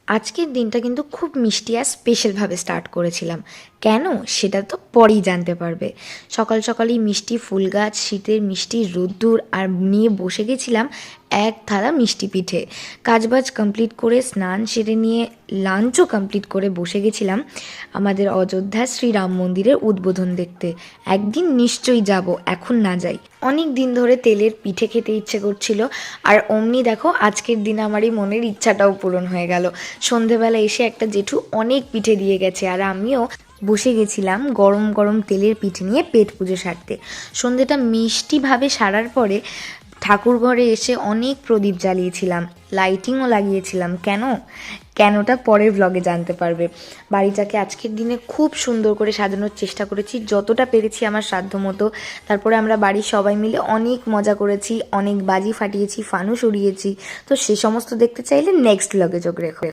আজকের দিনটা কিন্তু খুব মিষ্টি আর স্পেশালভাবে স্টার্ট করেছিলাম। কেন সেটা তো পরেই জানতে পারবে। সকাল সকালই মিষ্টি ফুল গাছ, শীতের মিষ্টি রোদ্দুর আর নিয়ে বসে গেছিলাম এক থালা মিষ্টি পিঠে। কাজবাজ কমপ্লিট করে স্নান সেরে নিয়ে লাঞ্চও কমপ্লিট করে বসে গেছিলাম আমাদের অযোধ্যার শ্রীরাম মন্দিরের উদ্বোধন দেখতে। একদিন নিশ্চয়ই যাব, এখন না যাই। অনেক দিন ধরে তেলের পিঠে খেতে ইচ্ছে করছিল, আর অমনি দেখো আজকের দিন আমার এই মনের ইচ্ছাটাও পূরণ হয়ে গেল। সন্ধেবেলা এসে একটা জেঠু অনেক পিঠে দিয়ে গেছে, আর আমিও বসে গেছিলাম গরম গরম তেলের পিঠে নিয়ে পেট পুজো সারতে। সন্ধেটা মিষ্টিভাবে সারার পরে ঠাকুর ঘরে এসে অনেক প্রদীপ জ্বালিয়েছিলাম, লাইটিংও লাগিয়েছিলাম। কেনটা পরের ব্লগে জানতে পারবে। বাড়িটাকে আজকের দিনে খুব সুন্দর করে সাজানোর চেষ্টা করেছি, যতটা পেরেছি আমার সাধ্য মতো। তারপরে আমরা বাড়ির সবাই মিলে অনেক মজা করেছি, অনেক বাজি ফাটিয়েছি, ফানুস উড়িয়েছি। তো সে সমস্ত দেখতে চাইলে নেক্সট ব্লগে চোখ রেখো।